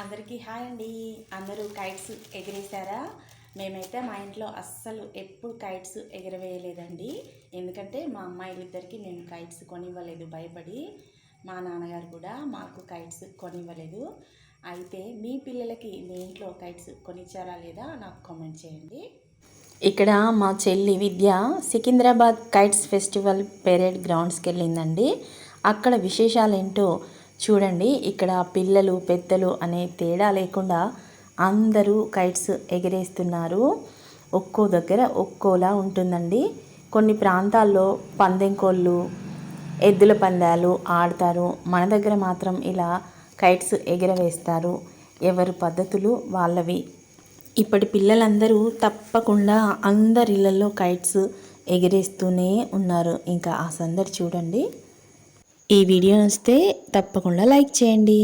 అందరికీ హాయ్ అండి. అందరూ కైట్స్ ఎగిరేసారా? మేమైతే మా ఇంట్లో అస్సలు ఎప్పుడు కైట్స్ ఎగరవేయలేదండి. ఎందుకంటే మా అమ్మాయిలిద్దరికీ నేను కైట్స్ కొనివ్వలేదు భయపడి. మా నాన్నగారు కూడా మాకు కైట్స్ కొనివ్వలేదు. అయితే మీ పిల్లలకి మీ ఇంట్లో కైట్స్ కొనిచ్చారా లేదా నాకు కామెంట్ చేయండి. ఇక్కడ మా చెల్లి విద్య సికింద్రాబాద్ కైట్స్ ఫెస్టివల్ పెరేడ్ గ్రౌండ్స్కి వెళ్ళిందండి. అక్కడ విశేషాలు ఏంటో చూడండి. ఇక్కడ పిల్లలు పెద్దలు అనే తేడా లేకుండా అందరూ కైట్స్ ఎగిరేస్తున్నారు. ఒక్కో దగ్గర ఒక్కోలా ఉంటుందండి. కొన్ని ప్రాంతాల్లో పందెం కోళ్ళు, ఎద్దుల పందాలు ఆడతారు. మన దగ్గర మాత్రం ఇలా కైట్స్ ఎగరవేస్తారు. ఎవరి పద్ధతులు వాళ్ళవి. ఇప్పటి పిల్లలందరూ తప్పకుండా అందరి ఇళ్ళల్లో కైట్స్ ఎగిరేస్తూనే ఉన్నారు. ఇంకా ఆ సందడి చూడండి. ఈ వీడియో నచ్చితే తప్పకుండా లైక్ చేయండి.